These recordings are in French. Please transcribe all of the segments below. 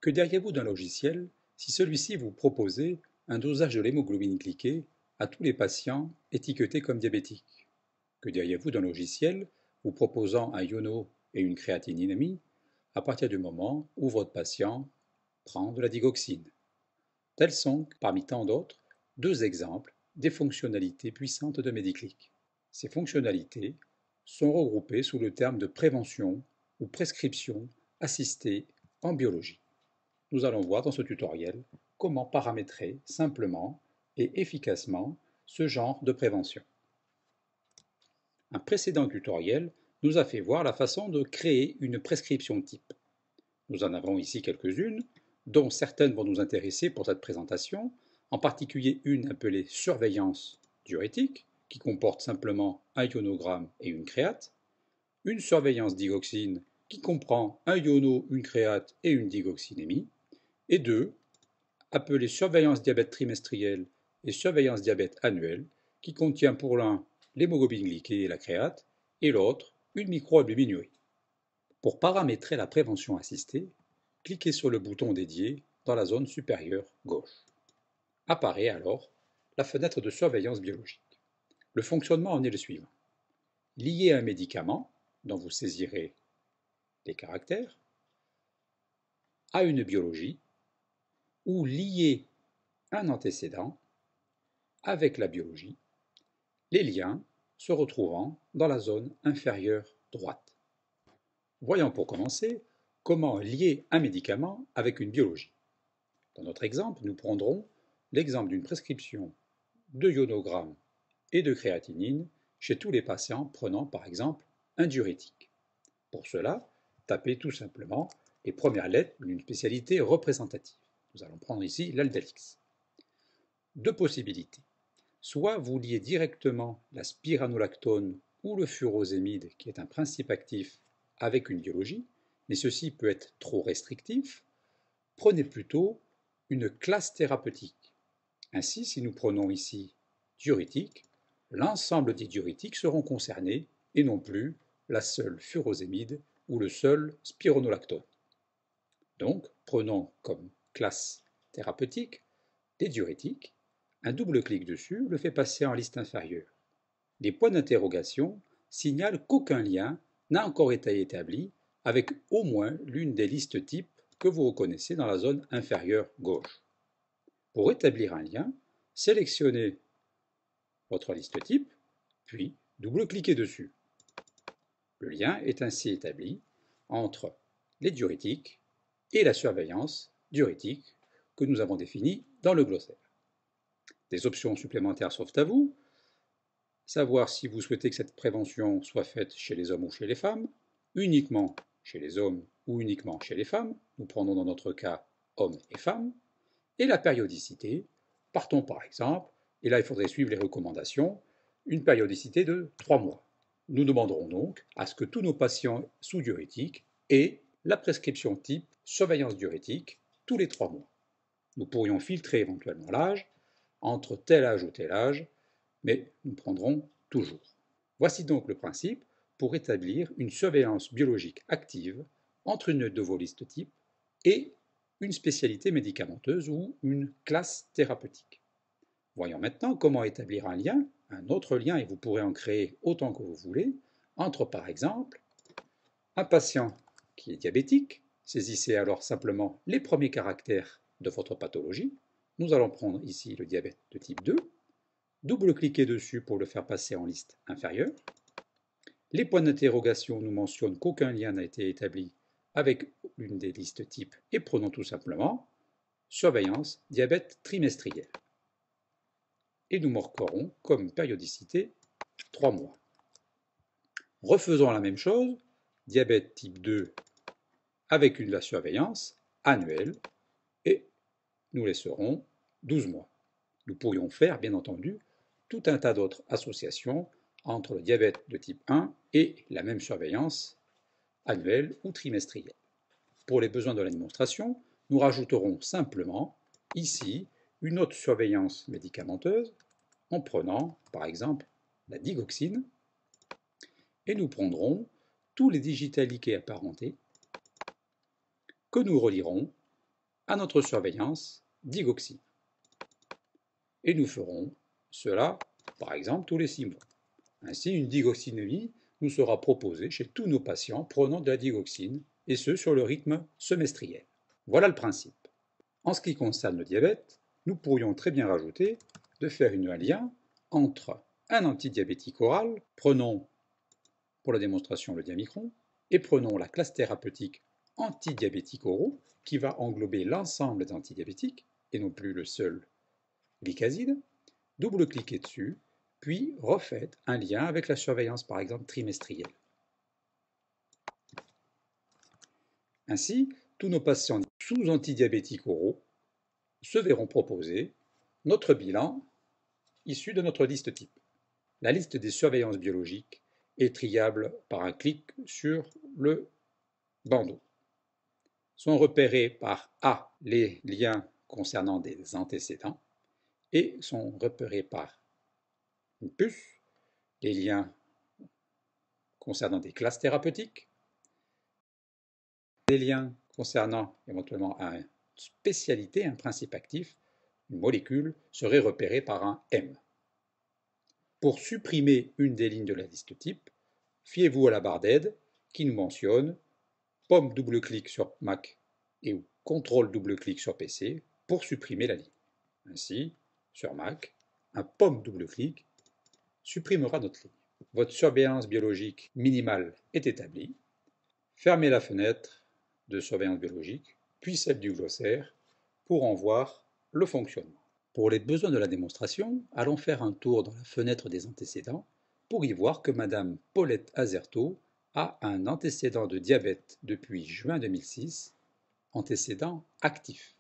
Que diriez-vous d'un logiciel si celui-ci vous proposait un dosage de l'hémoglobine glyquée à tous les patients étiquetés comme diabétiques? Que diriez-vous d'un logiciel vous proposant un iono et une créatininamie à partir du moment où votre patient prend de la digoxine? Tels sont, parmi tant d'autres, deux exemples des fonctionnalités puissantes de Mediclick. Ces fonctionnalités sont regroupées sous le terme de prévention ou prescription assistée en biologie. Nous allons voir dans ce tutoriel comment paramétrer simplement et efficacement ce genre de prévention. Un précédent tutoriel nous a fait voir la façon de créer une prescription type. Nous en avons ici quelques-unes, dont certaines vont nous intéresser pour cette présentation, en particulier une appelée surveillance diurétique, qui comporte simplement un ionogramme et une créate, une surveillance digoxine, qui comprend un iono, une créate et une digoxinémie, et deux, appelée surveillance diabète trimestriel et surveillance diabète annuel, qui contient pour l'un l'hémoglobine glyquée et la créate, et l'autre une microalbuminurie. Pour paramétrer la prévention assistée, cliquez sur le bouton dédié dans la zone supérieure gauche. Apparaît alors la fenêtre de surveillance biologique. Le fonctionnement en est le suivant. Lié à un médicament, dont vous saisirez les caractères, à une biologie, ou lié un antécédent avec la biologie, les liens se retrouvant dans la zone inférieure droite. Voyons pour commencer comment lier un médicament avec une biologie. Dans notre exemple, nous prendrons l'exemple d'une prescription de ionogramme et de créatinine chez tous les patients prenant par exemple un diurétique. Pour cela, tapez tout simplement les premières lettres d'une spécialité représentative. Nous allons prendre ici l'aldalix. Deux possibilités. Soit vous liez directement la spironolactone ou le furosémide, qui est un principe actif, avec une biologie, mais ceci peut être trop restrictif. Prenez plutôt une classe thérapeutique. Ainsi, si nous prenons ici diurétique, l'ensemble des diurétiques seront concernés et non plus la seule furosémide ou le seul spironolactone. Donc, prenons comme classe thérapeutique des diurétiques. Un double clic dessus le fait passer en liste inférieure. Les points d'interrogation signalent qu'aucun lien n'a encore été établi avec au moins l'une des listes types que vous reconnaissez dans la zone inférieure gauche. Pour établir un lien, sélectionnez votre liste type, puis double-cliquez dessus. Le lien est ainsi établi entre les diurétiques et la surveillance diurétique que nous avons définie dans le glossaire. Des options supplémentaires s'offrent à vous. Savoir si vous souhaitez que cette prévention soit faite chez les hommes ou chez les femmes, uniquement chez les hommes ou uniquement chez les femmes, nous prenons dans notre cas hommes et femmes, et la périodicité, partons par exemple, et là il faudrait suivre les recommandations, une périodicité de 3 mois. Nous demanderons donc à ce que tous nos patients sous diurétique aient la prescription type surveillance diurétique tous les 3 mois. Nous pourrions filtrer éventuellement l'âge, entre tel âge ou tel âge, mais nous prendrons toujours. Voici donc le principe pour établir une surveillance biologique active entre une de vos listes types et une spécialité médicamenteuse ou une classe thérapeutique. Voyons maintenant comment établir un autre lien, et vous pourrez en créer autant que vous voulez, entre par exemple un patient qui est diabétique. Saisissez alors simplement les premiers caractères de votre pathologie. Nous allons prendre ici le diabète de type 2, double-cliquez dessus pour le faire passer en liste inférieure. Les points d'interrogation nous mentionnent qu'aucun lien n'a été établi avec l'une des listes types et prenons tout simplement surveillance diabète trimestriel. Et nous marquerons comme périodicité 3 mois. Refaisons la même chose, diabète type 2 avec la surveillance annuelle et nous laisserons 12 mois. Nous pourrions faire, bien entendu, tout un tas d'autres associations entre le diabète de type 1 et la même surveillance annuelle ou trimestrielle. Pour les besoins de la démonstration, nous rajouterons simplement ici une autre surveillance médicamenteuse en prenant par exemple la digoxine et nous prendrons tous les digitaliqués apparentés que nous relierons à notre surveillance digoxine. Et nous ferons cela, par exemple, tous les 6 mois. Ainsi, une digoxinémie nous sera proposée chez tous nos patients prenant de la digoxine, et ce sur le rythme semestriel. Voilà le principe. En ce qui concerne le diabète, nous pourrions très bien rajouter de faire un lien entre un antidiabétique oral, prenons pour la démonstration le diamicron, et prenons la classe thérapeutique antidiabétique oraux, qui va englober l'ensemble des antidiabétiques, et non plus le seul glycazide, double-cliquez dessus, puis refaites un lien avec la surveillance par exemple trimestrielle. Ainsi, tous nos patients sous antidiabétiques oraux se verront proposer notre bilan issu de notre liste type. La liste des surveillances biologiques est triable par un clic sur le bandeau. Sont repérés par A les liens concernant des antécédents et sont repérés par une puce les liens concernant des classes thérapeutiques, des liens concernant éventuellement une spécialité, un principe actif, une molécule serait repérée par un M. Pour supprimer une des lignes de la liste type, fiez-vous à la barre d'aide qui nous mentionne pomme double-clic sur Mac et ou contrôle double-clic sur PC pour supprimer la ligne. Ainsi, sur Mac, un pomme double-clic supprimera notre ligne. Votre surveillance biologique minimale est établie. Fermez la fenêtre de surveillance biologique, puis celle du glossaire, pour en voir le fonctionnement. Pour les besoins de la démonstration, allons faire un tour dans la fenêtre des antécédents pour y voir que Madame Paulette Azerto a un antécédent de diabète depuis juin 2006, antécédent actif.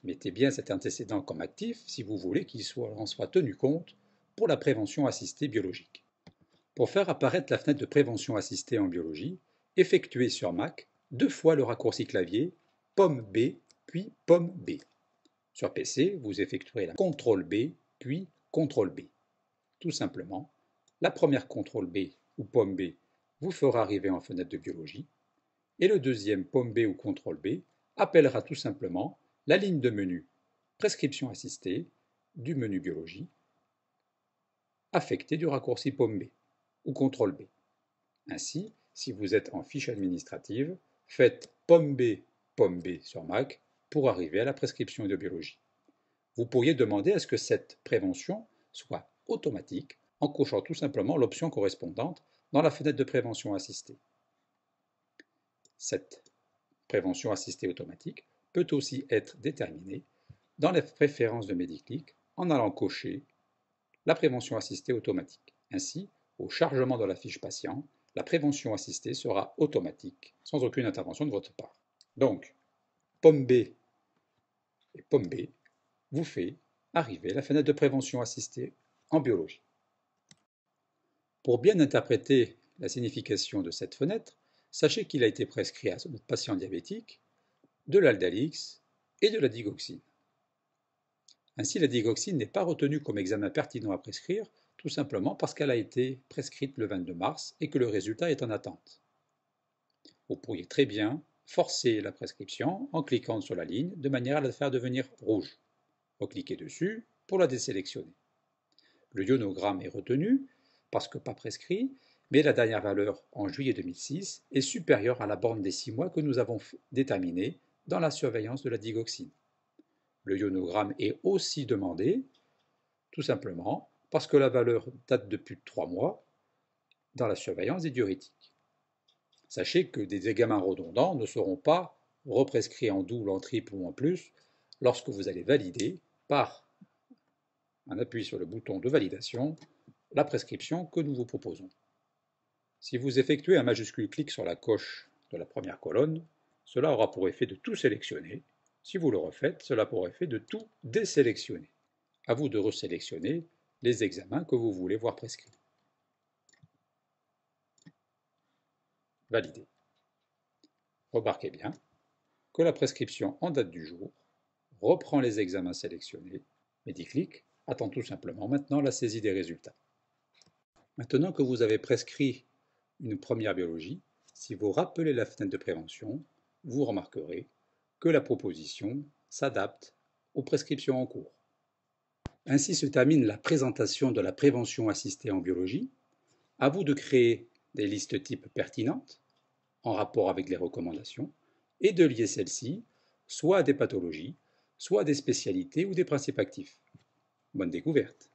Mettez bien cet antécédent comme actif si vous voulez qu'il en soit tenu compte pour la prévention assistée biologique. Pour faire apparaître la fenêtre de prévention assistée en biologie, effectuez sur Mac 2 fois le raccourci clavier pomme B puis pomme B. Sur PC, vous effectuerez la CTRL B puis CTRL B. Tout simplement, la première CTRL B ou pomme B vous fera arriver en fenêtre de biologie et le deuxième pomme B ou CTRL B appellera tout simplement la ligne de menu prescription assistée du menu biologie affectée du raccourci pomme B ou CTRL B. Ainsi, si vous êtes en fiche administrative, faites pomme B sur Mac pour arriver à la prescription de biologie. Vous pourriez demander à ce que cette prévention soit automatique en cochant tout simplement l'option correspondante dans la fenêtre de prévention assistée. Cette prévention assistée automatique peut aussi être déterminée dans les préférences de Mediclick en allant cocher la prévention assistée automatique. Ainsi, au chargement de la fiche patient, la prévention assistée sera automatique, sans aucune intervention de votre part. Donc, pomme B et pomme B vous fait arriver la fenêtre de prévention assistée en biologie. Pour bien interpréter la signification de cette fenêtre, sachez qu'il a été prescrit à notre patient diabétique de l'Aldalix et de la digoxine. Ainsi, la digoxine n'est pas retenue comme examen pertinent à prescrire, tout simplement parce qu'elle a été prescrite le 22 mars et que le résultat est en attente. Vous pourriez très bien forcer la prescription en cliquant sur la ligne de manière à la faire devenir rouge. Recliquez dessus pour la désélectionner. Le ionogramme est retenu parce que pas prescrit, mais la dernière valeur en juillet 2006 est supérieure à la borne des 6 mois que nous avons déterminée dans la surveillance de la digoxine. Le ionogramme est aussi demandé, tout simplement parce que la valeur date de plus de 3 mois dans la surveillance des diurétiques. Sachez que des examens redondants ne seront pas represcrits en double, en triple ou en plus lorsque vous allez valider par un appui sur le bouton de validation la prescription que nous vous proposons. Si vous effectuez un majuscule clic sur la coche de la première colonne, cela aura pour effet de tout sélectionner. Si vous le refaites, cela aura pour effet de tout désélectionner. À vous de resélectionner les examens que vous voulez voir prescrits. Validé. Remarquez bien que la prescription en date du jour reprend les examens sélectionnés. Mediclick attend tout simplement maintenant la saisie des résultats. Maintenant que vous avez prescrit une première biologie, si vous rappelez la fenêtre de prévention, vous remarquerez que la proposition s'adapte aux prescriptions en cours. Ainsi se termine la présentation de la prévention assistée en biologie. À vous de créer des listes types pertinentes, en rapport avec les recommandations, et de lier celles-ci soit à des pathologies, soit à des spécialités ou des principes actifs. Bonne découverte!